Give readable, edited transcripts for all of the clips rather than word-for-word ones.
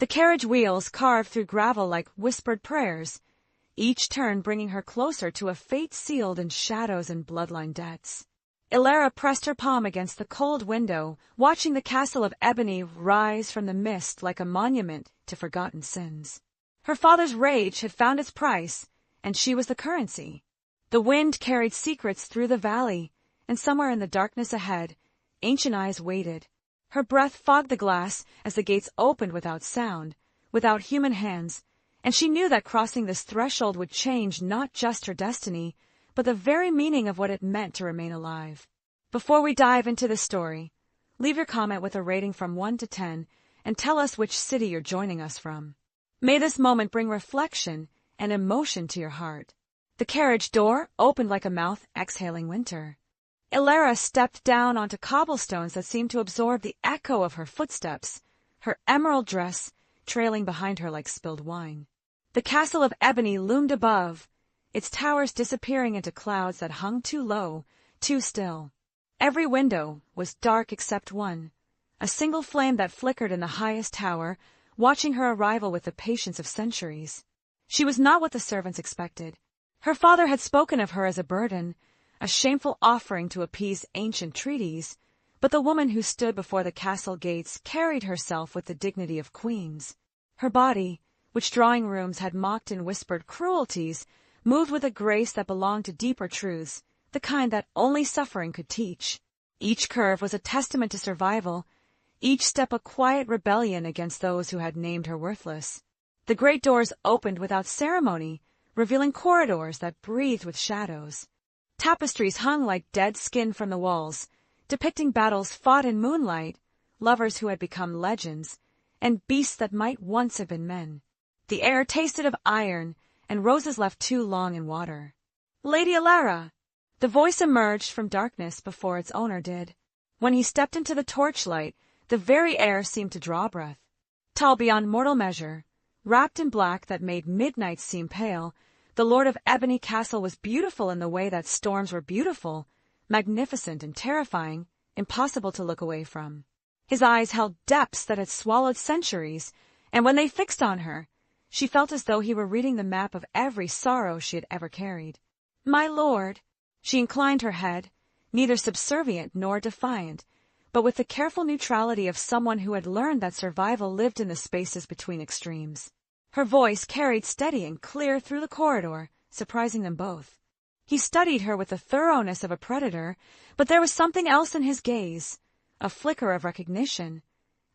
The carriage wheels carved through gravel like whispered prayers, each turn bringing her closer to a fate sealed in shadows and bloodline debts. Ilara pressed her palm against the cold window, watching the castle of ebony rise from the mist like a monument to forgotten sins. Her father's rage had found its price, and she was the currency. The wind carried secrets through the valley, and somewhere in the darkness ahead, ancient eyes waited. Her breath fogged the glass as the gates opened without sound, without human hands, and she knew that crossing this threshold would change not just her destiny, but the very meaning of what it meant to remain alive. Before we dive into the story, leave your comment with a rating from 1 to 10 and tell us which city you're joining us from. May this moment bring reflection and emotion to your heart. The carriage door opened like a mouth exhaling winter. Ilara stepped down onto cobblestones that seemed to absorb the echo of her footsteps, her emerald dress trailing behind her like spilled wine. The castle of ebony loomed above, its towers disappearing into clouds that hung too low, too still. Every window was dark except one, a single flame that flickered in the highest tower, watching her arrival with the patience of centuries. She was not what the servants expected. Her father had spoken of her as a burden, a shameful offering to appease ancient treaties, but the woman who stood before the castle gates carried herself with the dignity of queens. Her body, which drawing rooms had mocked and whispered cruelties, moved with a grace that belonged to deeper truths, the kind that only suffering could teach. Each curve was a testament to survival, each step a quiet rebellion against those who had named her worthless. The great doors opened without ceremony, revealing corridors that breathed with shadows. Tapestries hung like dead skin from the walls, depicting battles fought in moonlight, lovers who had become legends, and beasts that might once have been men. The air tasted of iron, and roses left too long in water. "Lady Ilara!" The voice emerged from darkness before its owner did. When he stepped into the torchlight, the very air seemed to draw breath. Tall beyond mortal measure, wrapped in black that made midnight seem pale, the Lord of Ebony Castle was beautiful in the way that storms were beautiful, magnificent and terrifying, impossible to look away from. His eyes held depths that had swallowed centuries, and when they fixed on her, she felt as though he were reading the map of every sorrow she had ever carried. "My lord," she inclined her head, neither subservient nor defiant, but with the careful neutrality of someone who had learned that survival lived in the spaces between extremes. Her voice carried steady and clear through the corridor, surprising them both. He studied her with the thoroughness of a predator, but there was something else in his gaze, a flicker of recognition,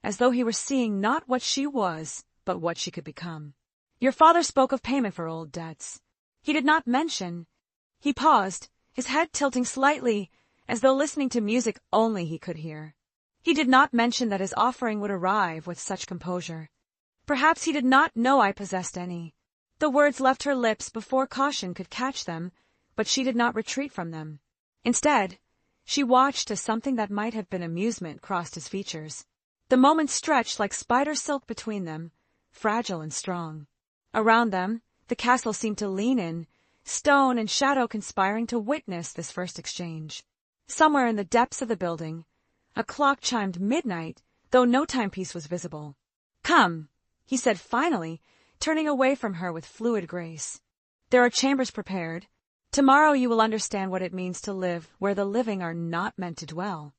as though he were seeing not what she was, but what she could become. "Your father spoke of payment for old debts. He did not mention—" He paused, his head tilting slightly, as though listening to music only he could hear. "He did not mention that his offering would arrive with such composure. Perhaps he did not know I possessed any." The words left her lips before caution could catch them, but she did not retreat from them. Instead, she watched as something that might have been amusement crossed his features. The moment stretched like spider silk between them, fragile and strong. Around them, the castle seemed to lean in, stone and shadow conspiring to witness this first exchange. Somewhere in the depths of the building, a clock chimed midnight, though no timepiece was visible. "Come," he said finally, turning away from her with fluid grace. "There are chambers prepared. Tomorrow you will understand what it means to live where the living are not meant to dwell."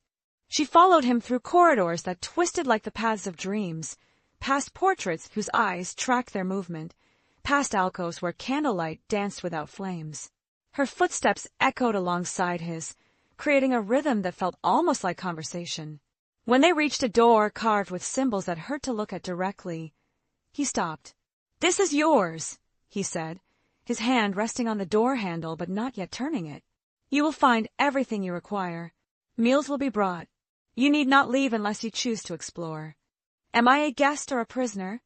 She followed him through corridors that twisted like the paths of dreams, past portraits whose eyes tracked their movement, past alcoves where candlelight danced without flames. Her footsteps echoed alongside his, creating a rhythm that felt almost like conversation. When they reached a door carved with symbols that hurt to look at directly, he stopped. "This is yours," he said, his hand resting on the door handle but not yet turning it. "You will find everything you require. Meals will be brought. You need not leave unless you choose to explore. Am I a guest or a prisoner?"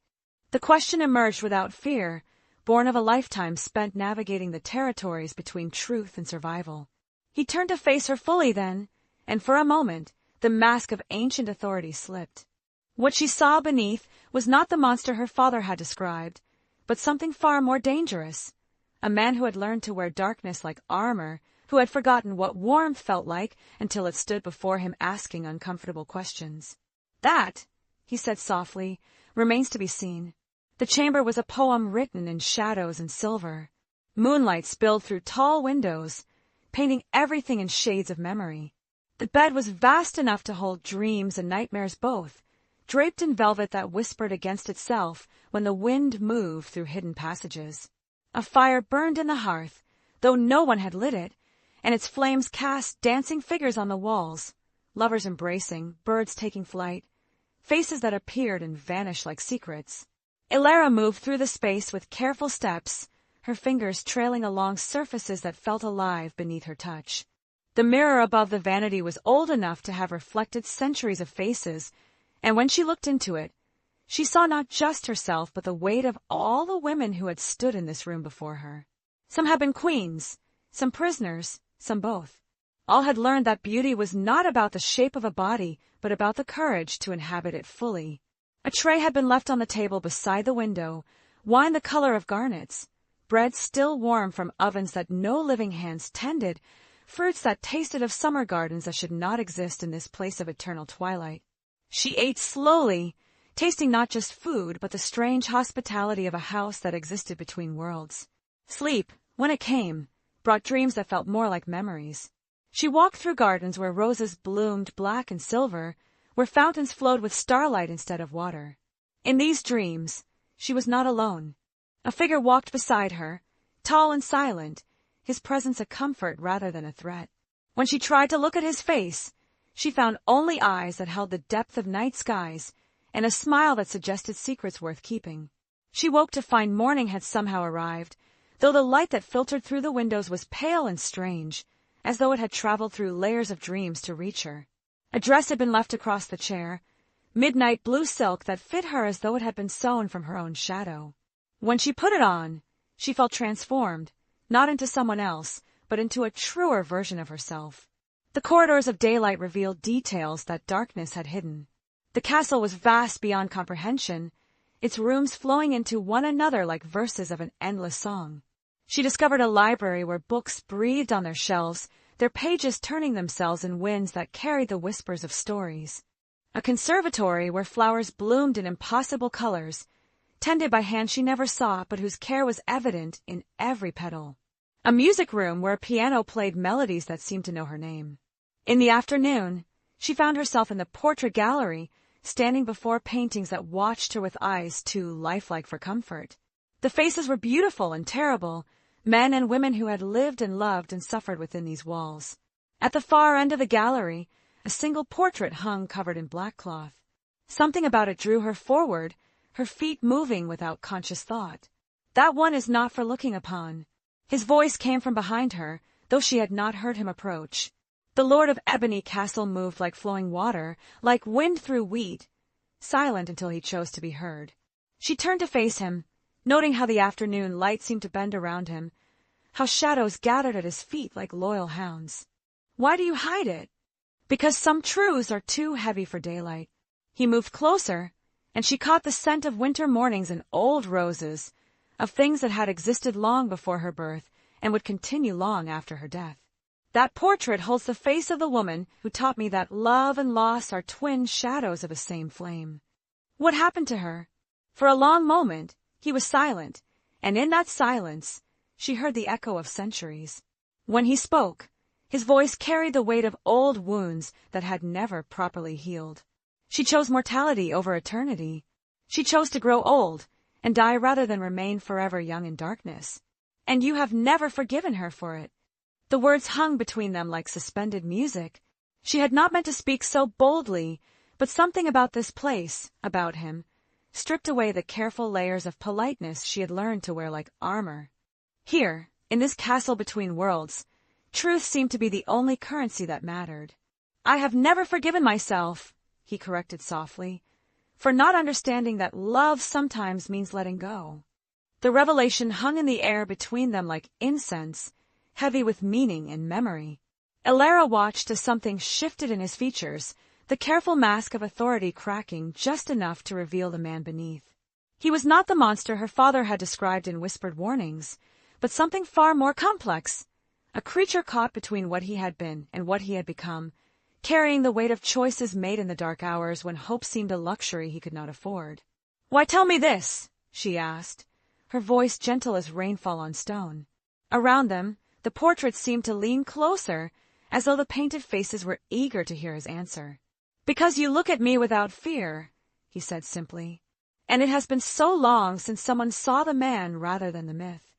The question emerged without fear, born of a lifetime spent navigating the territories between truth and survival. He turned to face her fully then, and for a moment, the mask of ancient authority slipped. What she saw beneath was not the monster her father had described, but something far more dangerous. A man who had learned to wear darkness like armor, who had forgotten what warmth felt like until it stood before him asking uncomfortable questions. "That," he said softly, remains to be seen. The chamber was a poem written in shadows and silver. Moonlight spilled through tall windows, painting everything in shades of memory. The bed was vast enough to hold dreams and nightmares both, draped in velvet that whispered against itself when the wind moved through hidden passages. A fire burned in the hearth, though no one had lit it, and its flames cast dancing figures on the walls, lovers embracing, birds taking flight, faces that appeared and vanished like secrets. Ilara moved through the space with careful steps, her fingers trailing along surfaces that felt alive beneath her touch. The mirror above the vanity was old enough to have reflected centuries of faces, and when she looked into it, she saw not just herself but the weight of all the women who had stood in this room before her. Some had been queens, some prisoners, some both. All had learned that beauty was not about the shape of a body, but about the courage to inhabit it fully. A tray had been left on the table beside the window, wine the color of garnets, bread still warm from ovens that no living hands tended, fruits that tasted of summer gardens that should not exist in this place of eternal twilight. She ate slowly, tasting not just food, but the strange hospitality of a house that existed between worlds. Sleep, when it came, brought dreams that felt more like memories. She walked through gardens where roses bloomed black and silver, where fountains flowed with starlight instead of water. In these dreams, she was not alone. A figure walked beside her, tall and silent, his presence a comfort rather than a threat. When she tried to look at his face, she found only eyes that held the depth of night skies and a smile that suggested secrets worth keeping. She woke to find morning had somehow arrived, though the light that filtered through the windows was pale and strange, as though it had traveled through layers of dreams to reach her. A dress had been left across the chair, midnight blue silk that fit her as though it had been sewn from her own shadow. When she put it on, she felt transformed, not into someone else, but into a truer version of herself. The corridors of daylight revealed details that darkness had hidden. The castle was vast beyond comprehension, its rooms flowing into one another like verses of an endless song. She discovered a library where books breathed on their shelves, their pages turning themselves in winds that carried the whispers of stories. A conservatory where flowers bloomed in impossible colors, tended by hands she never saw but whose care was evident in every petal. A music room where a piano played melodies that seemed to know her name. In the afternoon, she found herself in the portrait gallery, standing before paintings that watched her with eyes too lifelike for comfort. The faces were beautiful and terrible, men and women who had lived and loved and suffered within these walls. At the far end of the gallery, a single portrait hung covered in black cloth. Something about it drew her forward, her feet moving without conscious thought. That one is not for looking upon. His voice came from behind her, though she had not heard him approach. The Lord of Ebony Castle moved like flowing water, like wind through wheat, silent until he chose to be heard. She turned to face him, noting how the afternoon light seemed to bend around him, how shadows gathered at his feet like loyal hounds. Why do you hide it? Because some truths are too heavy for daylight. He moved closer, and she caught the scent of winter mornings and old roses, of things that had existed long before her birth and would continue long after her death. That portrait holds the face of the woman who taught me that love and loss are twin shadows of a same flame. What happened to her? For a long moment, he was silent, and in that silence, she heard the echo of centuries. When he spoke, his voice carried the weight of old wounds that had never properly healed. She chose mortality over eternity. She chose to grow old and die rather than remain forever young in darkness. And you have never forgiven her for it. The words hung between them like suspended music. She had not meant to speak so boldly, but something about this place, about him, stripped away the careful layers of politeness she had learned to wear like armor. Here, in this castle between worlds, truth seemed to be the only currency that mattered. I have never forgiven myself, he corrected softly, for not understanding that love sometimes means letting go. The revelation hung in the air between them like incense, heavy with meaning and memory. Ilara watched as something shifted in his features, the careful mask of authority cracking just enough to reveal the man beneath. He was not the monster her father had described in whispered warnings, but something far more complex, a creature caught between what he had been and what he had become, carrying the weight of choices made in the dark hours when hope seemed a luxury he could not afford. "Why, tell me this," she asked, her voice gentle as rainfall on stone. Around them, the portraits seemed to lean closer, as though the painted faces were eager to hear his answer. "Because you look at me without fear," he said simply. "And it has been so long since someone saw the man rather than the myth."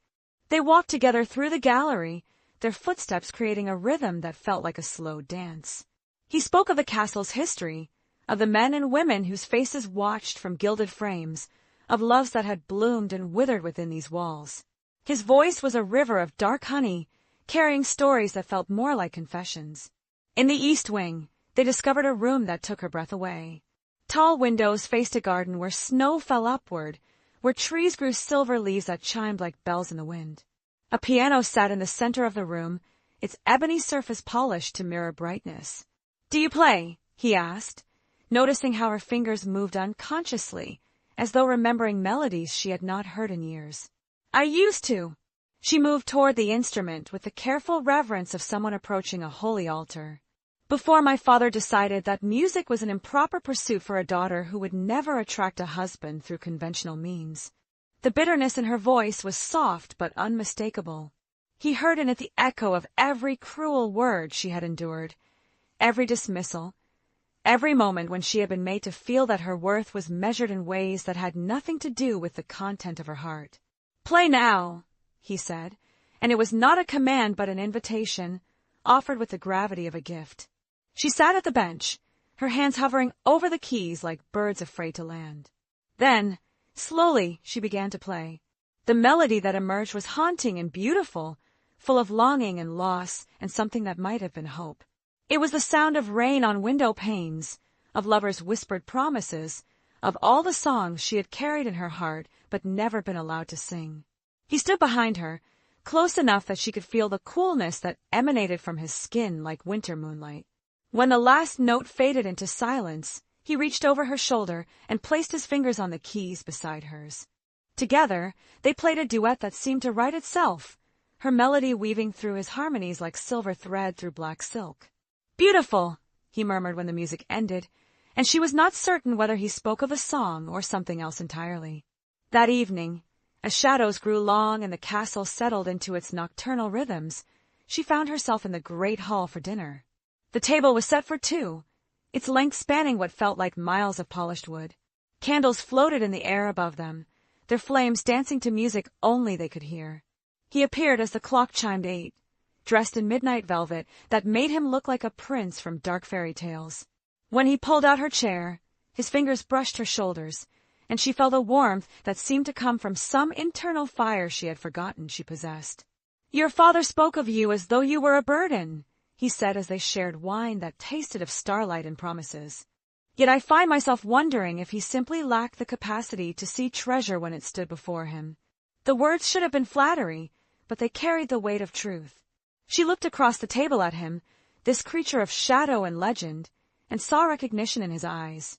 They walked together through the gallery, their footsteps creating a rhythm that felt like a slow dance. He spoke of the castle's history, of the men and women whose faces watched from gilded frames, of loves that had bloomed and withered within these walls. His voice was a river of dark honey, carrying stories that felt more like confessions. In the east wing, they discovered a room that took her breath away. Tall windows faced a garden where snow fell upward, where trees grew silver leaves that chimed like bells in the wind. A piano sat in the center of the room, its ebony surface polished to mirror brightness. "Do you play?" he asked, noticing how her fingers moved unconsciously, as though remembering melodies she had not heard in years. "I used to." She moved toward the instrument with the careful reverence of someone approaching a holy altar. "Before my father decided that music was an improper pursuit for a daughter who would never attract a husband through conventional means." The bitterness in her voice was soft but unmistakable. He heard in it the echo of every cruel word she had endured, every dismissal, every moment when she had been made to feel that her worth was measured in ways that had nothing to do with the content of her heart. "Play now," he said, and it was not a command but an invitation, offered with the gravity of a gift. She sat at the bench, her hands hovering over the keys like birds afraid to land. Then, slowly, she began to play. The melody that emerged was haunting and beautiful, full of longing and loss and something that might have been hope. It was the sound of rain on window panes, of lovers' whispered promises, of all the songs she had carried in her heart but never been allowed to sing. He stood behind her, close enough that she could feel the coolness that emanated from his skin like winter moonlight. When the last note faded into silence, he reached over her shoulder and placed his fingers on the keys beside hers. Together, they played a duet that seemed to write itself, her melody weaving through his harmonies like silver thread through black silk. "Beautiful," he murmured when the music ended, and she was not certain whether he spoke of a song or something else entirely. That evening, as shadows grew long and the castle settled into its nocturnal rhythms, she found herself in the great hall for dinner. The table was set for two, its length spanning what felt like miles of polished wood. Candles floated in the air above them, their flames dancing to music only they could hear. He appeared as the clock chimed 8, dressed in midnight velvet that made him look like a prince from dark fairy tales. When he pulled out her chair, his fingers brushed her shoulders, and she felt a warmth that seemed to come from some internal fire she had forgotten she possessed. "Your father spoke of you as though you were a burden," he said as they shared wine that tasted of starlight and promises. "Yet I find myself wondering if he simply lacked the capacity to see treasure when it stood before him." The words should have been flattery, but they carried the weight of truth. She looked across the table at him, this creature of shadow and legend, and saw recognition in his eyes,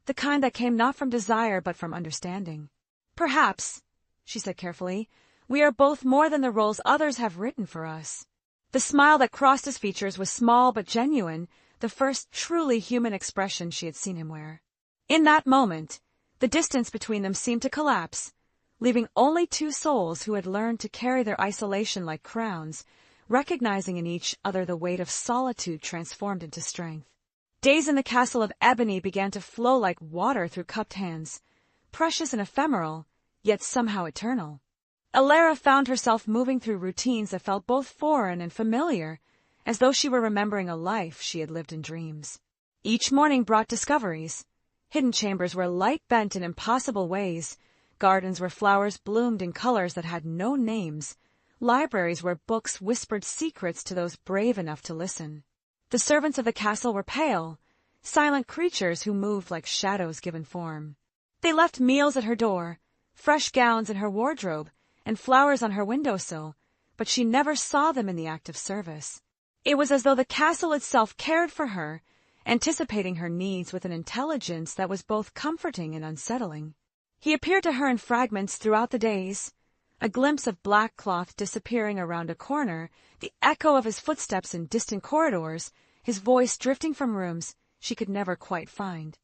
the kind that came not from desire but from understanding. "Perhaps," she said carefully, "we are both more than the roles others have written for us." The smile that crossed his features was small but genuine, the first truly human expression she had seen him wear. In that moment, the distance between them seemed to collapse, leaving only two souls who had learned to carry their isolation like crowns, recognizing in each other the weight of solitude transformed into strength. Days in the castle of ebony began to flow like water through cupped hands, precious and ephemeral, yet somehow eternal. Alara found herself moving through routines that felt both foreign and familiar, as though she were remembering a life she had lived in dreams. Each morning brought discoveries, hidden chambers where light bent in impossible ways, gardens where flowers bloomed in colors that had no names, libraries where books whispered secrets to those brave enough to listen. The servants of the castle were pale, silent creatures who moved like shadows given form. They left meals at her door, fresh gowns in her wardrobe, and flowers on her windowsill, but she never saw them in the act of service. It was as though the castle itself cared for her, anticipating her needs with an intelligence that was both comforting and unsettling. He appeared to her in fragments throughout the days, a glimpse of black cloth disappearing around a corner, the echo of his footsteps in distant corridors, his voice drifting from rooms she could never quite find.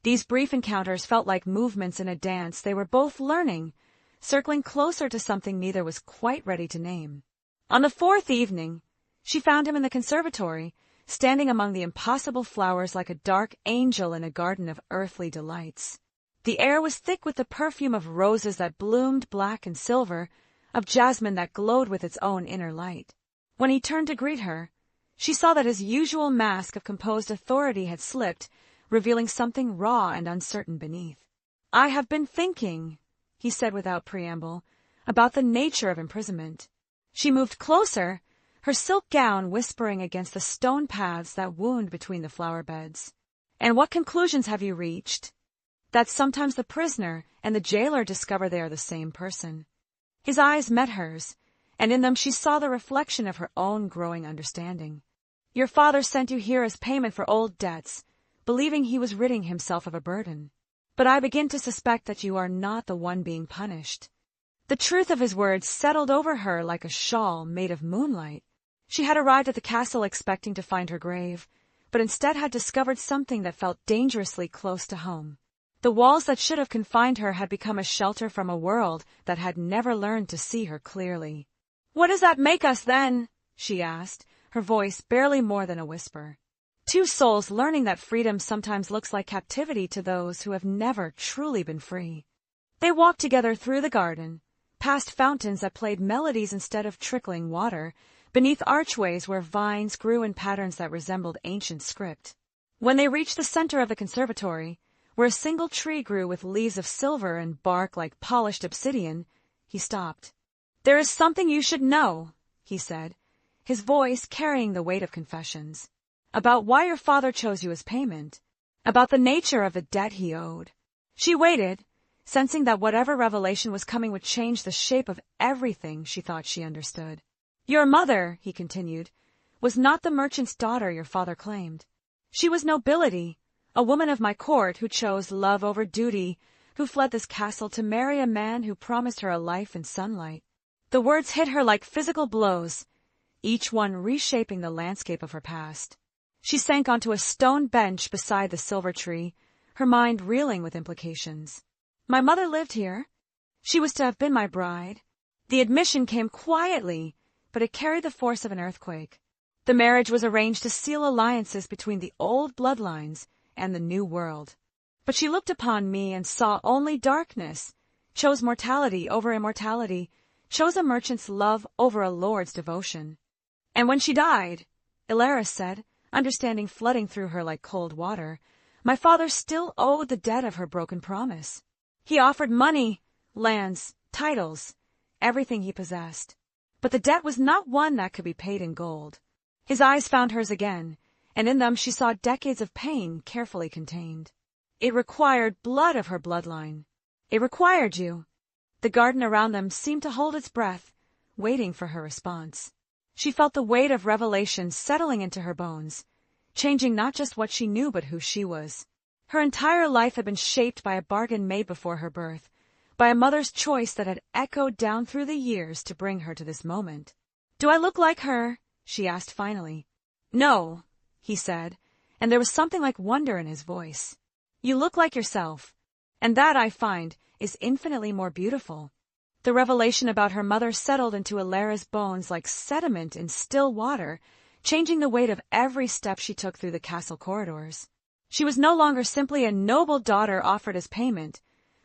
These brief encounters felt like movements in a dance they were both learning, circling closer to something neither was quite ready to name. On the fourth evening, she found him in the conservatory, standing among the impossible flowers like a dark angel in a garden of earthly delights. The air was thick with the perfume of roses that bloomed black and silver, of jasmine that glowed with its own inner light. When he turned to greet her, she saw that his usual mask of composed authority had slipped, revealing something raw and uncertain beneath. "I have been thinking," he said without preamble, "about the nature of imprisonment." She moved closer, her silk gown whispering against the stone paths that wound between the flower beds. "And what conclusions have you reached?" "That sometimes the prisoner and the jailer discover they are the same person." His eyes met hers, and in them she saw the reflection of her own growing understanding. "Your father sent you here as payment for old debts, believing he was ridding himself of a burden. But I begin to suspect that you are not the one being punished." The truth of his words settled over her like a shawl made of moonlight. She had arrived at the castle expecting to find her grave, but instead had discovered something that felt dangerously close to home. The walls that should have confined her had become a shelter from a world that had never learned to see her clearly. "What does that make us, then?" she asked, her voice barely more than a whisper. Two souls learning that freedom sometimes looks like captivity to those who have never truly been free. They walked together through the garden, past fountains that played melodies instead of trickling water, beneath archways where vines grew in patterns that resembled ancient script. When they reached the center of the conservatory, where a single tree grew with leaves of silver and bark like polished obsidian, he stopped. "There is something you should know," he said, his voice carrying the weight of confessions. "About why your father chose you as payment. About the nature of the debt he owed." She waited, sensing that whatever revelation was coming would change the shape of everything she thought she understood. "Your mother," he continued, "was not the merchant's daughter your father claimed. She was nobility, a woman of my court who chose love over duty, who fled this castle to marry a man who promised her a life in sunlight." The words hit her like physical blows, each one reshaping the landscape of her past. She sank onto a stone bench beside the silver tree, her mind reeling with implications. "My mother lived here. She was to have been my bride." The admission came quietly, but it carried the force of an earthquake. The marriage was arranged to seal alliances between the old bloodlines and the new world. But she looked upon me and saw only darkness, chose mortality over immortality, chose a merchant's love over a lord's devotion. "And when she died," Ilaris said, understanding flooding through her like cold water, "my father still owed the debt of her broken promise. He offered money, lands, titles, everything he possessed. But the debt was not one that could be paid in gold." His eyes found hers again, and in them she saw decades of pain carefully contained. "It required blood of her bloodline. It required you." The garden around them seemed to hold its breath, waiting for her response. She felt the weight of revelation settling into her bones, changing not just what she knew but who she was. Her entire life had been shaped by a bargain made before her birth, by a mother's choice that had echoed down through the years to bring her to this moment. "Do I look like her?" she asked finally. "No," he said, and there was something like wonder in his voice. "You look like yourself, and that, I find, is infinitely more beautiful." The revelation about her mother settled into Ilara's bones like sediment in still water, changing the weight of every step she took through the castle corridors. She was no longer simply a noble daughter offered as payment,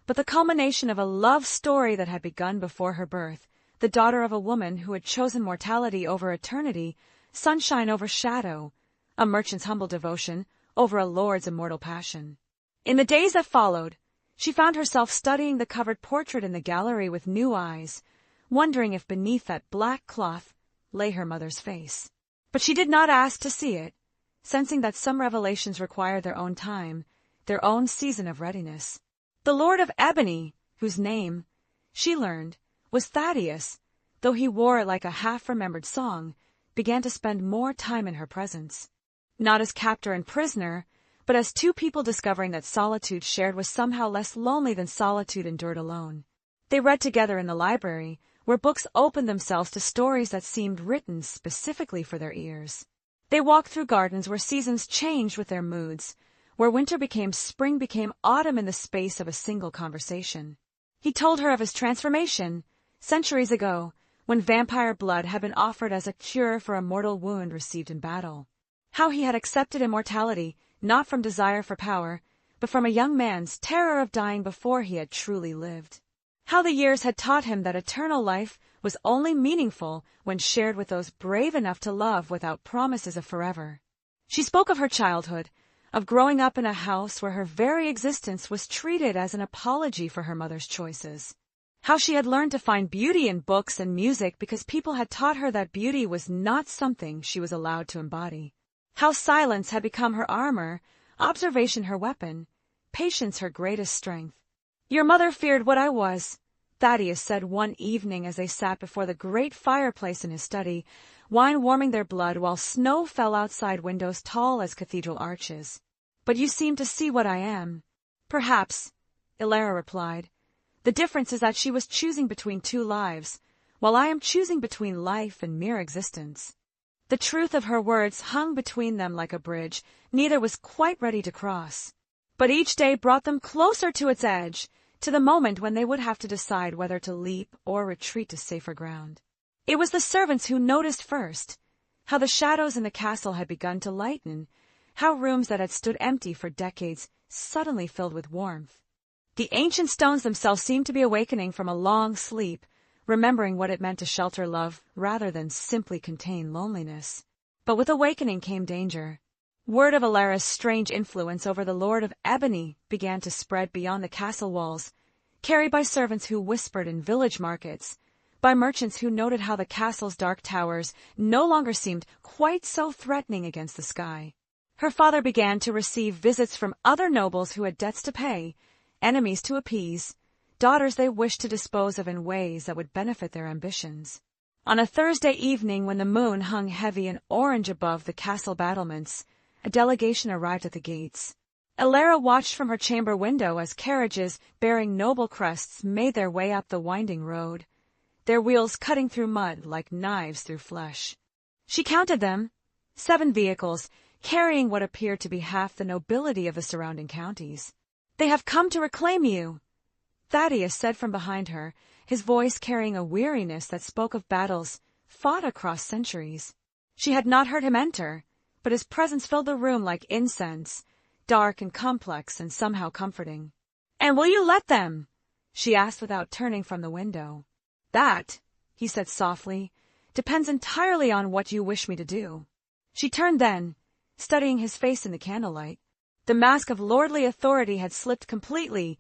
but the culmination of a love story that had begun before her birth, the daughter of a woman who had chosen mortality over eternity, sunshine over shadow, a merchant's humble devotion over a lord's immortal passion. In the days that followed, she found herself studying the covered portrait in the gallery with new eyes, wondering if beneath that black cloth lay her mother's face. But she did not ask to see it, sensing that some revelations require their own time, their own season of readiness. The Lord of Ebony, whose name, she learned, was Thaddeus, though he wore it like a half-remembered song, began to spend more time in her presence. Not as captor and prisoner, but as two people discovering that solitude shared was somehow less lonely than solitude endured alone. They read together in the library, where books opened themselves to stories that seemed written specifically for their ears. They walked through gardens where seasons changed with their moods, where winter became spring became autumn in the space of a single conversation. He told her of his transformation, centuries ago, when vampire blood had been offered as a cure for a mortal wound received in battle. How he had accepted immortality, not from desire for power, but from a young man's terror of dying before he had truly lived. How the years had taught him that eternal life was only meaningful when shared with those brave enough to love without promises of forever. She spoke of her childhood, of growing up in a house where her very existence was treated as an apology for her mother's choices. How she had learned to find beauty in books and music because people had taught her that beauty was not something she was allowed to embody. How silence had become her armor, observation her weapon, patience her greatest strength. "Your mother feared what I was," Thaddeus said one evening as they sat before the great fireplace in his study, wine warming their blood while snow fell outside windows tall as cathedral arches. "But you seem to see what I am." "Perhaps," Ilara replied. "The difference is that she was choosing between two lives, while I am choosing between life and mere existence." The truth of her words hung between them like a bridge neither was quite ready to cross. But each day brought them closer to its edge, to the moment when they would have to decide whether to leap or retreat to safer ground. It was the servants who noticed first, how the shadows in the castle had begun to lighten, how rooms that had stood empty for decades suddenly filled with warmth. The ancient stones themselves seemed to be awakening from a long sleep, remembering what it meant to shelter love rather than simply contain loneliness. But with awakening came danger. Word of Ilara's strange influence over the Lord of Ebony began to spread beyond the castle walls, carried by servants who whispered in village markets, by merchants who noted how the castle's dark towers no longer seemed quite so threatening against the sky. Her father began to receive visits from other nobles who had debts to pay, enemies to appease, daughters they wished to dispose of in ways that would benefit their ambitions. On a Thursday evening when the moon hung heavy and orange above the castle battlements, a delegation arrived at the gates. Ilara watched from her chamber window as carriages bearing noble crests made their way up the winding road, their wheels cutting through mud like knives through flesh. She counted them, 7 vehicles, carrying what appeared to be half the nobility of the surrounding counties. "They have come to reclaim you," Thaddeus said from behind her, his voice carrying a weariness that spoke of battles fought across centuries. She had not heard him enter, but his presence filled the room like incense, dark and complex and somehow comforting. "And will you let them?" she asked without turning from the window. "That," he said softly, "depends entirely on what you wish me to do." She turned then, studying his face in the candlelight. The mask of lordly authority had slipped completely,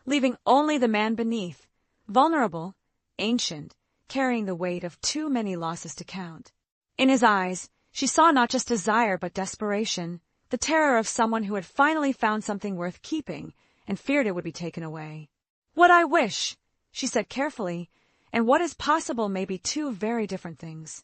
leaving only the man beneath, vulnerable, ancient, carrying the weight of too many losses to count. In his eyes, she saw not just desire but desperation, the terror of someone who had finally found something worth keeping and feared it would be taken away. "What I wish," she said carefully, "and what is possible may be two very different things.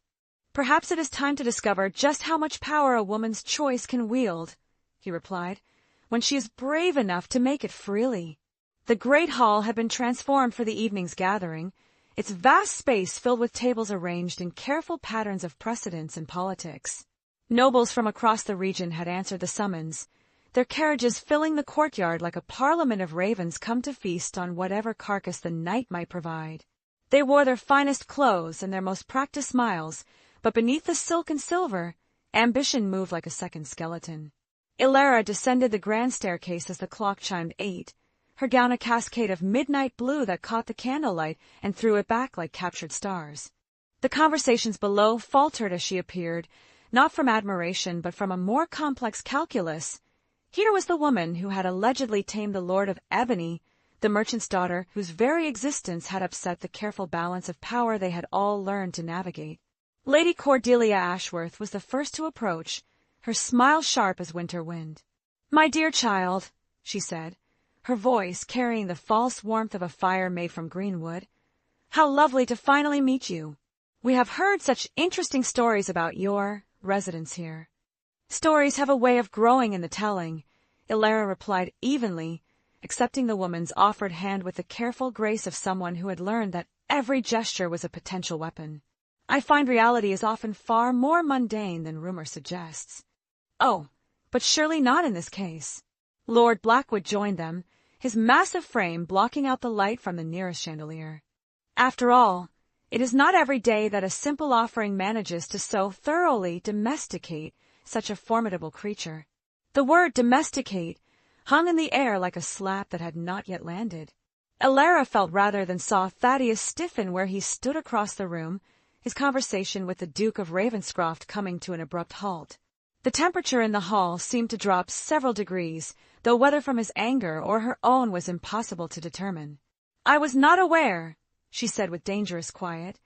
Perhaps it is time to discover just how much power a woman's choice can wield," he replied, "when she is brave enough to make it freely." The great hall had been transformed for the evening's gathering, its vast space filled with tables arranged in careful patterns of precedence and politics. Nobles from across the region had answered the summons, their carriages filling the courtyard like a parliament of ravens come to feast on whatever carcass the night might provide. They wore their finest clothes and their most practiced smiles, but beneath the silk and silver, ambition moved like a second skeleton. Ilara descended the grand staircase as the clock chimed 8, her gown a cascade of midnight blue that caught the candlelight and threw it back like captured stars. The conversations below faltered as she appeared, not from admiration but from a more complex calculus. Here was the woman who had allegedly tamed the Lord of Ebony, the merchant's daughter whose very existence had upset the careful balance of power they had all learned to navigate. Lady Cordelia Ashworth was the first to approach, her smile sharp as winter wind. "My dear child," she said, her voice carrying the false warmth of a fire made from green wood, "how lovely to finally meet you. We have heard such interesting stories about your residence here." "Stories have a way of growing in the telling," Ilara replied evenly, accepting the woman's offered hand with the careful grace of someone who had learned that every gesture was a potential weapon. "I find reality is often far more mundane than rumor suggests." "Oh, but surely not in this case." Lord Blackwood joined them, his massive frame blocking out the light from the nearest chandelier. After all, it is not every day that a simple offering manages to so thoroughly domesticate such a formidable creature. The word domesticate hung in the air like a slap that had not yet landed. Elara felt rather than saw Thaddeus stiffen where he stood across the room, his conversation with the Duke of Ravenscroft coming to an abrupt halt. The temperature in the hall seemed to drop several degrees, though whether from his anger or her own was impossible to determine. "I was not aware," she said with dangerous quiet,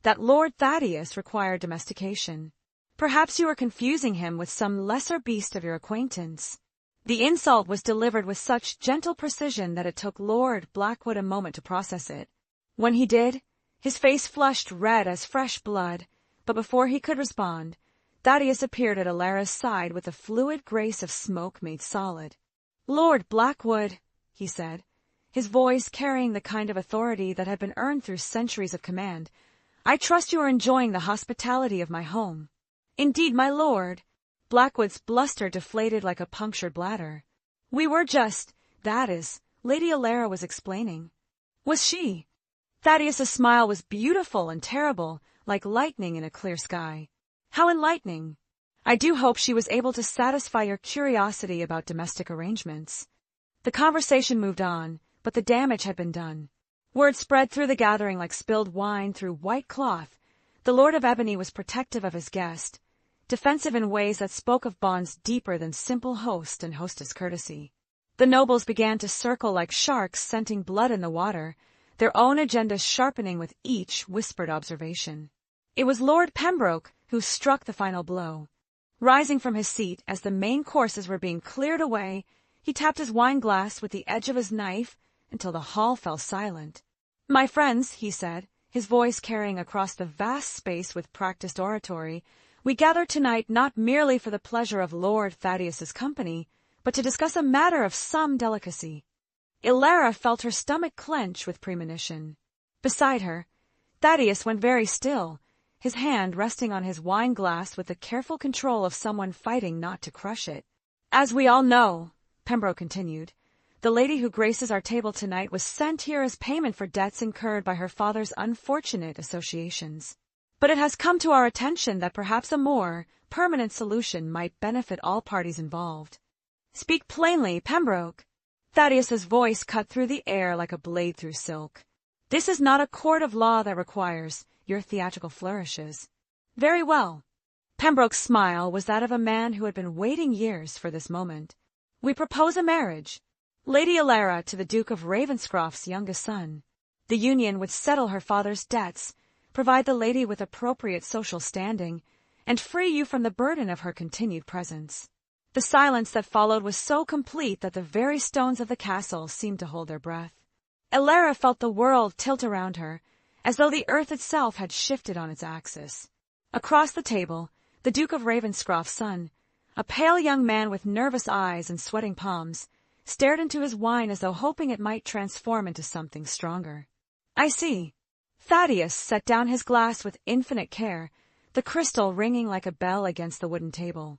"that Lord Thaddeus required domestication. Perhaps you are confusing him with some lesser beast of your acquaintance." The insult was delivered with such gentle precision that it took Lord Blackwood a moment to process it. When he did, his face flushed red as fresh blood, but before he could respond, Thaddeus appeared at Elara's side with the fluid grace of smoke made solid. "Lord Blackwood," he said, his voice carrying the kind of authority that had been earned through centuries of command, "I trust you are enjoying the hospitality of my home." "Indeed, my lord." Blackwood's bluster deflated like a punctured bladder. "We were just, that is," Lady Elara was explaining. Was she? Thaddeus's smile was beautiful and terrible, like lightning in a clear sky. "How enlightening. I do hope she was able to satisfy your curiosity about domestic arrangements." The conversation moved on, but the damage had been done. Word spread through the gathering like spilled wine through white cloth. The Lord of Ebony was protective of his guest, defensive in ways that spoke of bonds deeper than simple host and hostess courtesy. The nobles began to circle like sharks scenting blood in the water, their own agendas sharpening with each whispered observation. It was Lord Pembroke who struck the final blow. Rising from his seat as the main courses were being cleared away, he tapped his wine-glass with the edge of his knife until the hall fell silent. "My friends," he said, his voice carrying across the vast space with practiced oratory, "we gather tonight not merely for the pleasure of Lord Thaddeus's company, but to discuss a matter of some delicacy." Elara felt her stomach clench with premonition. Beside her, Thaddeus went very still, his hand resting on his wine-glass with the careful control of someone fighting not to crush it. "As we all know," Pembroke continued, "the lady who graces our table tonight was sent here as payment for debts incurred by her father's unfortunate associations. But it has come to our attention that perhaps a more permanent solution might benefit all parties involved." "Speak plainly, Pembroke." Thaddeus's voice cut through the air like a blade through silk. "This is not a court of law that requires your theatrical flourishes." "Very well." Pembroke's smile was that of a man who had been waiting years for this moment. "We propose a marriage. Lady Elara to the Duke of Ravenscroft's youngest son. The union would settle her father's debts, provide the lady with appropriate social standing, and free you from the burden of her continued presence." The silence that followed was so complete that the very stones of the castle seemed to hold their breath. Elara felt the world tilt around her, as though the earth itself had shifted on its axis. Across the table, the Duke of Ravenscroft's son, a pale young man with nervous eyes and sweating palms, stared into his wine as though hoping it might transform into something stronger. "I see." Thaddeus set down his glass with infinite care, the crystal ringing like a bell against the wooden table.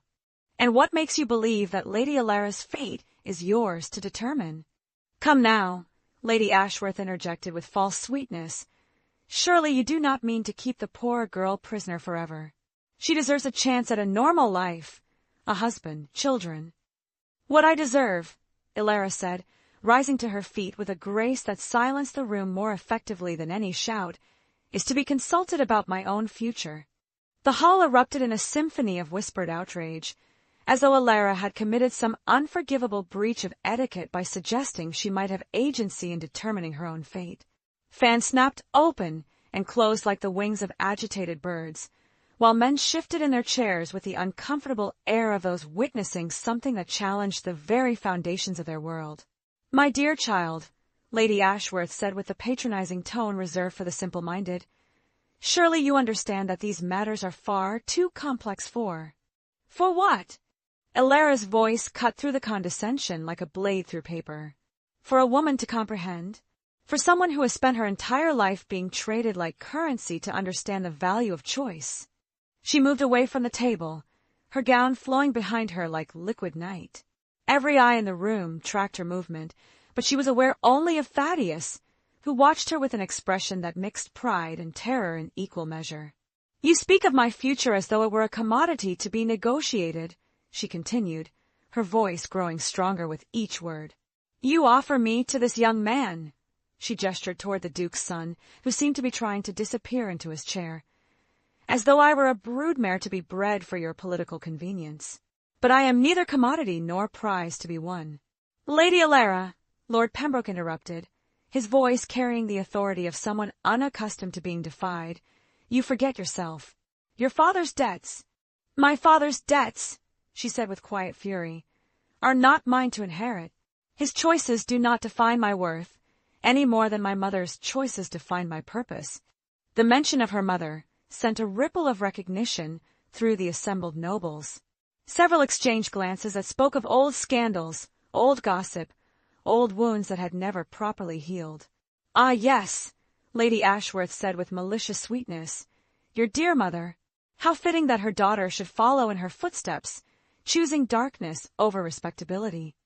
"And what makes you believe that Lady Elara's fate is yours to determine?" "Come now," Lady Ashworth interjected with false sweetness. "Surely you do not mean to keep the poor girl prisoner forever. She deserves a chance at a normal life, a husband, children." "What I deserve," Elara said, rising to her feet with a grace that silenced the room more effectively than any shout, "is to be consulted about my own future." The hall erupted in a symphony of whispered outrage, as though Elara had committed some unforgivable breach of etiquette by suggesting she might have agency in determining her own fate. Fans snapped open and closed like the wings of agitated birds, while men shifted in their chairs with the uncomfortable air of those witnessing something that challenged the very foundations of their world. "My dear child," Lady Ashworth said with the patronizing tone reserved for the simple-minded, "surely you understand that these matters are far too complex for—" "For what?" Elara's voice cut through the condescension like a blade through paper. "For a woman to comprehend? For someone who has spent her entire life being traded like currency to understand the value of choice?" She moved away from the table, her gown flowing behind her like liquid night. Every eye in the room tracked her movement, but she was aware only of Thaddeus, who watched her with an expression that mixed pride and terror in equal measure. "You speak of my future as though it were a commodity to be negotiated," she continued, her voice growing stronger with each word. "You offer me to this young man." She gestured toward the Duke's son, who seemed to be trying to disappear into his chair. "As though I were a broodmare to be bred for your political convenience. But I am neither commodity nor prize to be won." "Lady Alara," Lord Pembroke interrupted, his voice carrying the authority of someone unaccustomed to being defied, "you forget yourself. Your father's debts—" "My father's debts," she said with quiet fury, "are not mine to inherit. His choices do not define my worth, any more than my mother's choices define my purpose." The mention of her mother sent a ripple of recognition through the assembled nobles. Several exchanged glances that spoke of old scandals, old gossip, old wounds that had never properly healed. "Ah, yes," Lady Ashworth said with malicious sweetness, "your dear mother. How fitting that her daughter should follow in her footsteps, choosing darkness over respectability."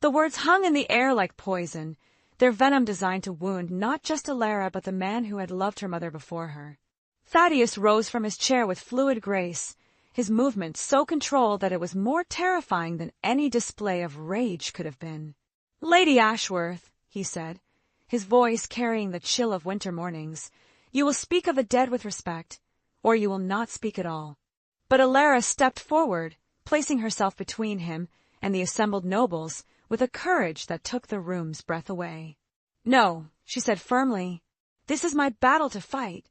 The words hung in the air like poison, their venom designed to wound not just Alara but the man who had loved her mother before her. Thaddeus rose from his chair with fluid grace, his movement so controlled that it was more terrifying than any display of rage could have been. "Lady Ashworth," he said, his voice carrying the chill of winter mornings, "you will speak of the dead with respect, or you will not speak at all." But Alara stepped forward, placing herself between him and the assembled nobles with a courage that took the room's breath away. "No," she said firmly, "this is my battle to fight."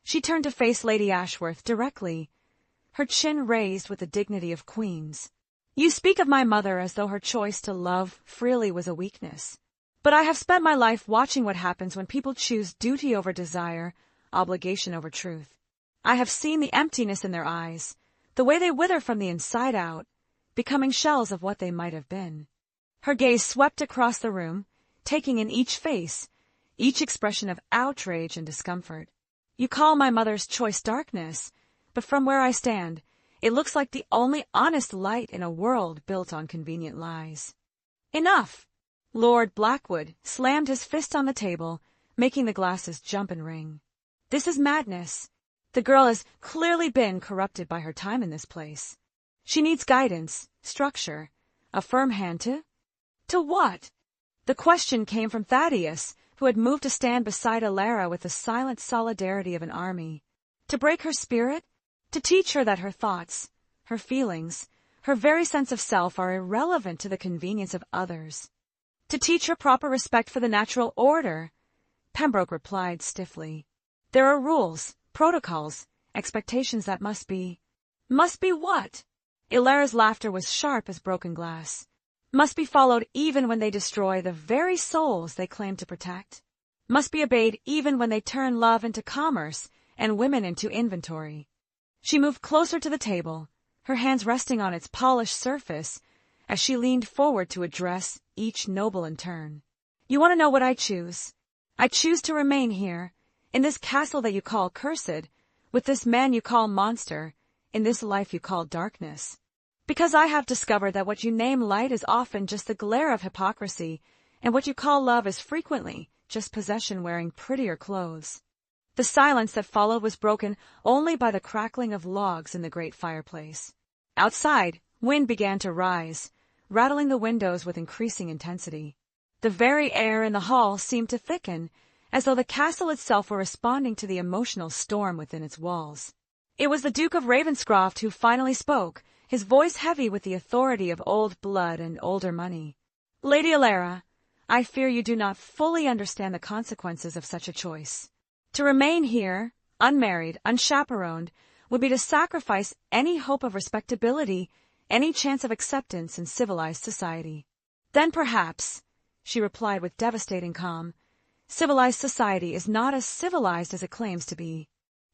She turned to face Lady Ashworth directly, her chin raised with the dignity of queens. "You speak of my mother as though her choice to love freely was a weakness. But I have spent my life watching what happens when people choose duty over desire, obligation over truth. I have seen the emptiness in their eyes, the way they wither from the inside out, becoming shells of what they might have been." Her gaze swept across the room, taking in each face, each expression of outrage and discomfort. "You call my mother's choice darkness, but from where I stand, it looks like the only honest light in a world built on convenient lies." "Enough!" Lord Blackwood slammed his fist on the table, making the glasses jump and ring. "This is madness. The girl has clearly been corrupted by her time in this place. She needs guidance, structure, a firm hand to what?" The question came from Thaddeus, who had moved to stand beside Alara with the silent solidarity of an army. To break her spirit? To teach her that her thoughts, her feelings, her very sense of self are irrelevant to the convenience of others. To teach her proper respect for the natural order? Pembroke replied stiffly. "There are rules, protocols, expectations that must be—" "Must be what?" Alara's laughter was sharp as broken glass. "Must be followed even when they destroy the very souls they claim to protect. Must be obeyed even when they turn love into commerce and women into inventory." She moved closer to the table, her hands resting on its polished surface, as she leaned forward to address each noble in turn. "You want to know what I choose? I choose to remain here, in this castle that you call cursed, with this man you call monster, in this life you call darkness. Because I have discovered that what you name light is often just the glare of hypocrisy, and what you call love is frequently just possession wearing prettier clothes." The silence that followed was broken only by the crackling of logs in the great fireplace. Outside, wind began to rise, rattling the windows with increasing intensity. The very air in the hall seemed to thicken, as though the castle itself were responding to the emotional storm within its walls. It was the Duke of Ravenscroft who finally spoke, his voice heavy with the authority of old blood and older money. "Lady Alara, I fear you do not fully understand the consequences of such a choice. To remain here, unmarried, unchaperoned, would be to sacrifice any hope of respectability, any chance of acceptance in civilized society." "Then perhaps," she replied with devastating calm, "civilized society is not as civilized as it claims to be."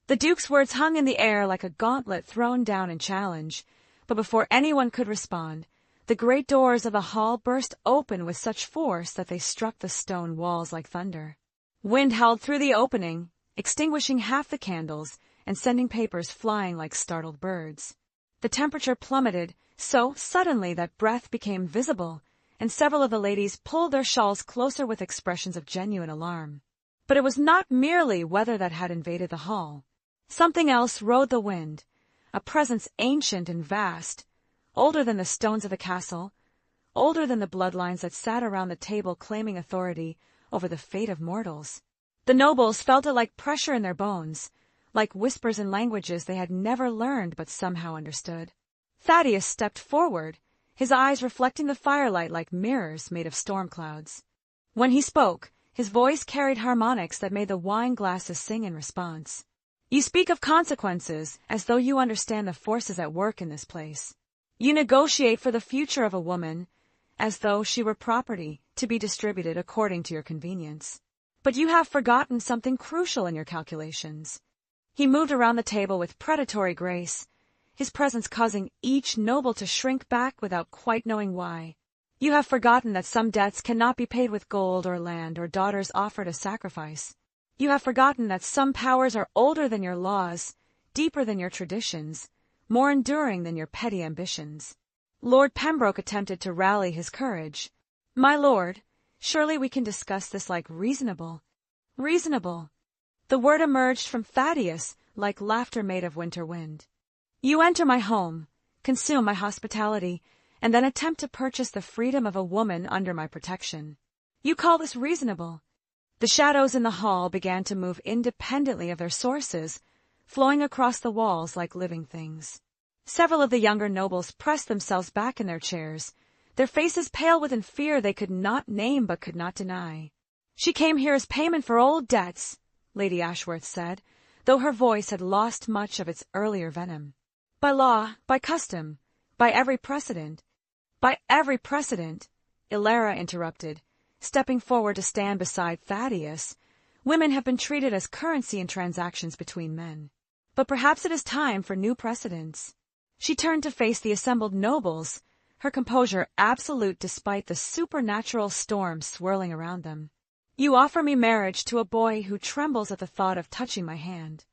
The Duke's words hung in the air like a gauntlet thrown down in challenge, but before anyone could respond, the great doors of the hall burst open with such force that they struck the stone walls like thunder. Wind howled through the opening, extinguishing half the candles and sending papers flying like startled birds. The temperature plummeted so suddenly that breath became visible and several of the ladies pulled their shawls closer with expressions of genuine alarm. But it was not merely weather that had invaded the hall. Something else rode the wind, a presence ancient and vast, older than the stones of the castle, older than the bloodlines that sat around the table claiming authority over the fate of mortals. The nobles felt it like pressure in their bones, like whispers in languages they had never learned but somehow understood. Thaddeus stepped forward, his eyes reflecting the firelight like mirrors made of storm clouds. When he spoke, his voice carried harmonics that made the wine glasses sing in response. You speak of consequences as though you understand the forces at work in this place. You negotiate for the future of a woman as though she were property to be distributed according to your convenience. But you have forgotten something crucial in your calculations. He moved around the table with predatory grace, his presence causing each noble to shrink back without quite knowing why. You have forgotten that some debts cannot be paid with gold or land or daughters offered as sacrifice. You have forgotten that some powers are older than your laws, deeper than your traditions, more enduring than your petty ambitions. Lord Pembroke attempted to rally his courage. My lord, surely we can discuss this like reasonable. Reasonable. The word emerged from Thaddeus like laughter made of winter wind. You enter my home, consume my hospitality, and then attempt to purchase the freedom of a woman under my protection. You call this reasonable? The shadows in the hall began to move independently of their sources, flowing across the walls like living things. Several of the younger nobles pressed themselves back in their chairs, their faces pale with fear they could not name but could not deny. She came here as payment for old debts, Lady Ashworth said, though her voice had lost much of its earlier venom. By law, by custom, by every precedent. By every precedent, Ilara interrupted, stepping forward to stand beside Thaddeus. Women have been treated as currency in transactions between men. But perhaps it is time for new precedents. She turned to face the assembled nobles, her composure absolute despite the supernatural storm swirling around them. You offer me marriage to a boy who trembles at the thought of touching my hand.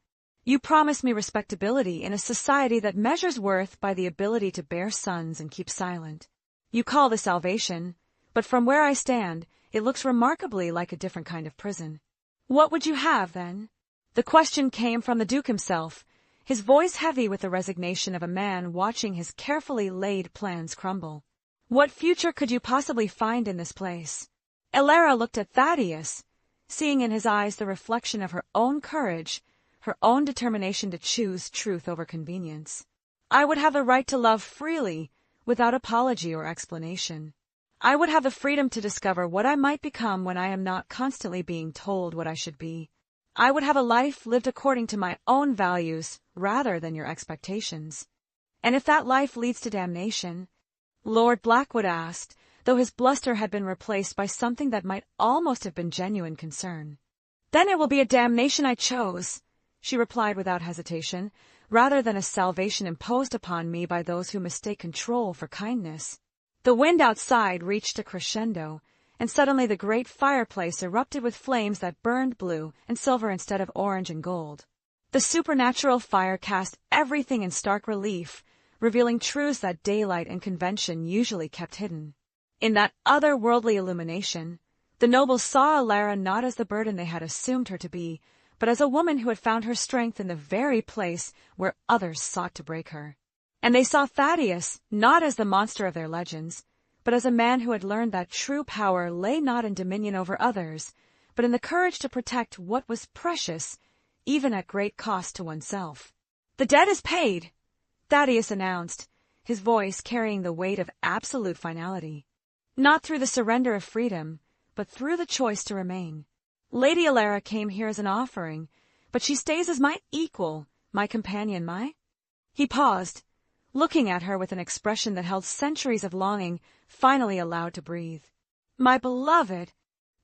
You promise me respectability in a society that measures worth by the ability to bear sons and keep silent. You call this salvation, but from where I stand, it looks remarkably like a different kind of prison. What would you have, then? The question came from the Duke himself, his voice heavy with the resignation of a man watching his carefully laid plans crumble. What future could you possibly find in this place? Ilara looked at Thaddeus, seeing in his eyes the reflection of her own courage, her own determination to choose truth over convenience. I would have the right to love freely, without apology or explanation. I would have the freedom to discover what I might become when I am not constantly being told what I should be. I would have a life lived according to my own values rather than your expectations. And if that life leads to damnation, Lord Blackwood asked, though his bluster had been replaced by something that might almost have been genuine concern. Then it will be a damnation I chose, she replied without hesitation, rather than a salvation imposed upon me by those who mistake control for kindness. The wind outside reached a crescendo, and suddenly the great fireplace erupted with flames that burned blue and silver instead of orange and gold. The supernatural fire cast everything in stark relief, revealing truths that daylight and convention usually kept hidden. In that otherworldly illumination, the nobles saw Ilara not as the burden they had assumed her to be, but as a woman who had found her strength in the very place where others sought to break her. And they saw Thaddeus not as the monster of their legends, but as a man who had learned that true power lay not in dominion over others, but in the courage to protect what was precious, even at great cost to oneself. The debt is paid, Thaddeus announced, his voice carrying the weight of absolute finality. Not through the surrender of freedom, but through the choice to remain. Lady Ilara came here as an offering, but she stays as my equal, my companion, He paused, looking at her with an expression that held centuries of longing, finally allowed to breathe. My beloved!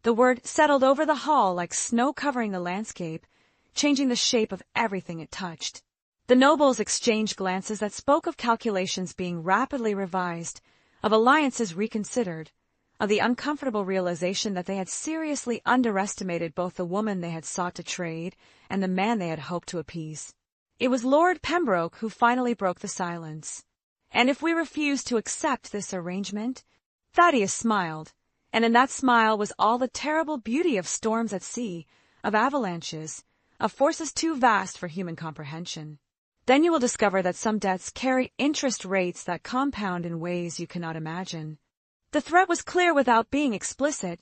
The word settled over the hall like snow covering the landscape, changing the shape of everything it touched. The nobles exchanged glances that spoke of calculations being rapidly revised, of alliances reconsidered, of the uncomfortable realization that they had seriously underestimated both the woman they had sought to trade and the man they had hoped to appease. It was Lord Pembroke who finally broke the silence. And if we refuse to accept this arrangement, Thaddeus smiled, and in that smile was all the terrible beauty of storms at sea, of avalanches, of forces too vast for human comprehension. Then you will discover that some debts carry interest rates that compound in ways you cannot imagine. The threat was clear without being explicit,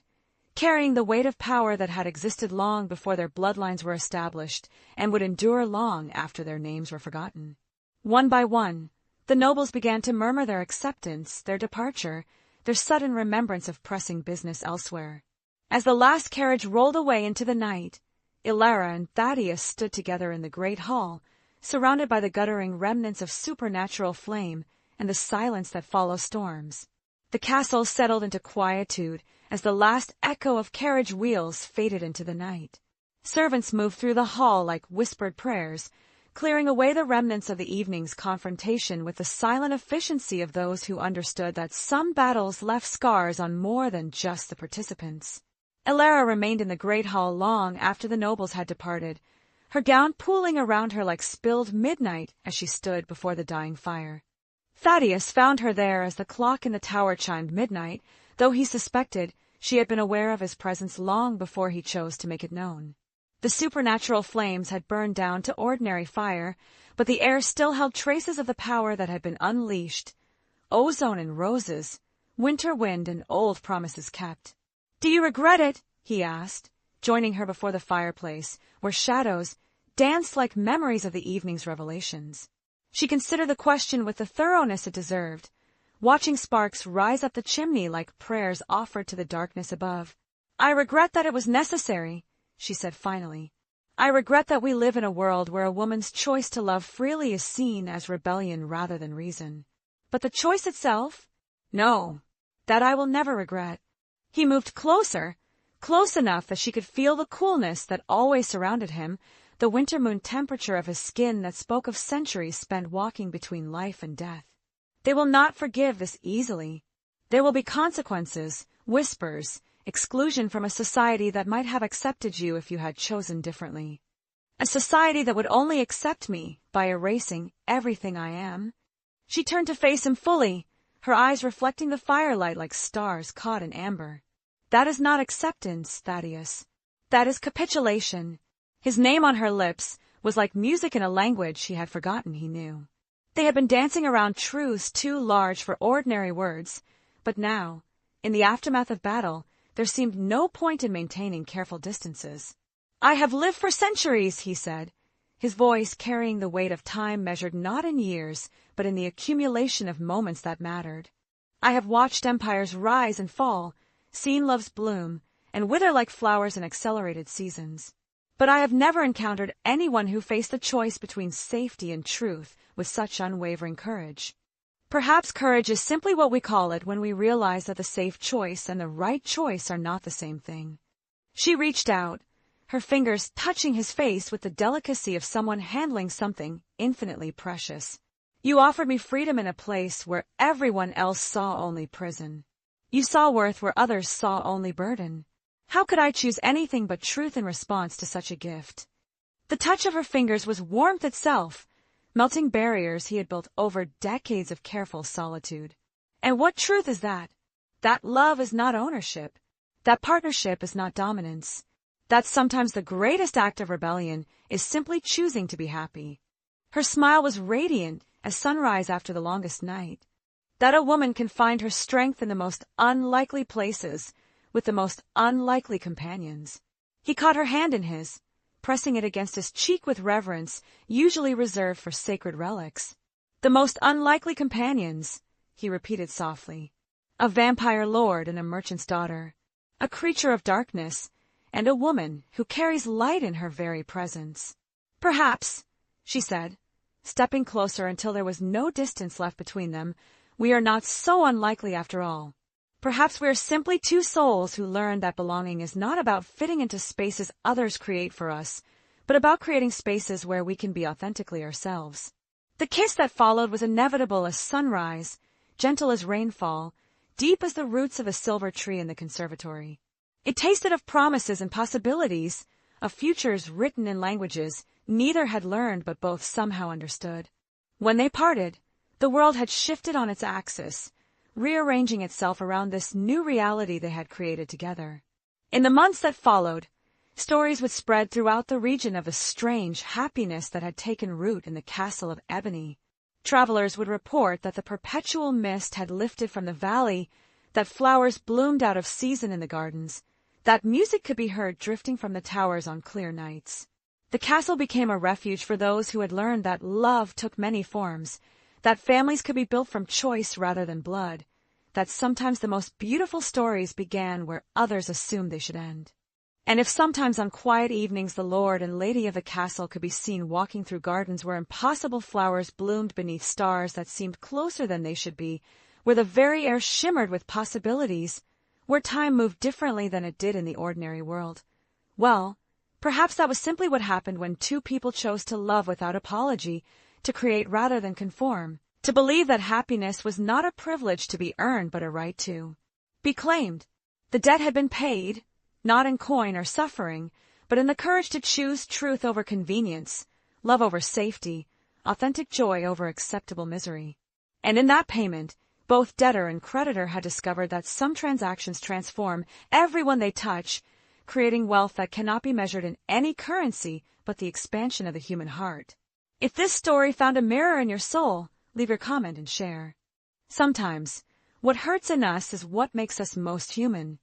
carrying the weight of power that had existed long before their bloodlines were established and would endure long after their names were forgotten. One by one, the nobles began to murmur their acceptance, their departure, their sudden remembrance of pressing business elsewhere. As the last carriage rolled away into the night, Ilara and Thaddeus stood together in the great hall, surrounded by the guttering remnants of supernatural flame and the silence that follows storms. The castle settled into quietude as the last echo of carriage wheels faded into the night. Servants moved through the hall like whispered prayers, clearing away the remnants of the evening's confrontation with the silent efficiency of those who understood that some battles left scars on more than just the participants. Ilara remained in the great hall long after the nobles had departed, her gown pooling around her like spilled midnight as she stood before the dying fire. Thaddeus found her there as the clock in the tower chimed midnight, though he suspected she had been aware of his presence long before he chose to make it known. The supernatural flames had burned down to ordinary fire, but the air still held traces of the power that had been unleashed. Ozone and roses, winter wind and old promises kept. "Do you regret it?" he asked, joining her before the fireplace, where shadows danced like memories of the evening's revelations. She considered the question with the thoroughness it deserved, watching sparks rise up the chimney like prayers offered to the darkness above. "I regret that it was necessary," she said finally. "I regret that we live in a world where a woman's choice to love freely is seen as rebellion rather than reason. But the choice itself? No, that I will never regret." He moved closer, close enough that she could feel the coolness that always surrounded him, the winter moon temperature of his skin that spoke of centuries spent walking between life and death. "They will not forgive this easily. There will be consequences, whispers, exclusion from a society that might have accepted you if you had chosen differently. A society that would only accept me by erasing everything I am." She turned to face him fully, her eyes reflecting the firelight like stars caught in amber. "That is not acceptance, Thaddeus. That is capitulation." His name on her lips was like music in a language she had forgotten he knew. They had been dancing around truths too large for ordinary words, but now, in the aftermath of battle, there seemed no point in maintaining careful distances. "I have lived for centuries," he said, his voice carrying the weight of time measured not in years, but in the accumulation of moments that mattered. "I have watched empires rise and fall, seen loves bloom, and wither like flowers in accelerated seasons. But I have never encountered anyone who faced the choice between safety and truth with such unwavering courage. Perhaps courage is simply what we call it when we realize that the safe choice and the right choice are not the same thing." She reached out, her fingers touching his face with the delicacy of someone handling something infinitely precious. "You offered me freedom in a place where everyone else saw only prison. You saw worth where others saw only burden. How could I choose anything but truth in response to such a gift?" The touch of her fingers was warmth itself, melting barriers he had built over decades of careful solitude. And what truth is that? That love is not ownership. That partnership is not dominance. That sometimes the greatest act of rebellion is simply choosing to be happy. Her smile was radiant as sunrise after the longest night. That a woman can find her strength in the most unlikely places, with the most unlikely companions. He caught her hand in his, pressing it against his cheek with reverence usually reserved for sacred relics. "The most unlikely companions," he repeated softly. "A vampire lord and a merchant's daughter, a creature of darkness, and a woman who carries light in her very presence." "Perhaps," she said, stepping closer until there was no distance left between them, "we are not so unlikely after all. Perhaps we are simply two souls who learn that belonging is not about fitting into spaces others create for us, but about creating spaces where we can be authentically ourselves." The kiss that followed was inevitable as sunrise, gentle as rainfall, deep as the roots of a silver tree in the conservatory. It tasted of promises and possibilities, of futures written in languages neither had learned but both somehow understood. When they parted, the world had shifted on its axis, rearranging itself around this new reality they had created together. In the months that followed, stories would spread throughout the region of a strange happiness that had taken root in the castle of Ebony. Travelers would report that the perpetual mist had lifted from the valley, that flowers bloomed out of season in the gardens, that music could be heard drifting from the towers on clear nights. The castle became a refuge for those who had learned that love took many forms, that families could be built from choice rather than blood, that sometimes the most beautiful stories began where others assumed they should end. And if sometimes on quiet evenings the lord and lady of the castle could be seen walking through gardens where impossible flowers bloomed beneath stars that seemed closer than they should be, where the very air shimmered with possibilities, where time moved differently than it did in the ordinary world, well, perhaps that was simply what happened when two people chose to love without apology, to create rather than conform, to believe that happiness was not a privilege to be earned but a right to be claimed. The debt had been paid, not in coin or suffering, but in the courage to choose truth over convenience, love over safety, authentic joy over acceptable misery. And in that payment, both debtor and creditor had discovered that some transactions transform everyone they touch, creating wealth that cannot be measured in any currency but the expansion of the human heart. If this story found a mirror in your soul, leave your comment and share. Sometimes, what hurts in us is what makes us most human.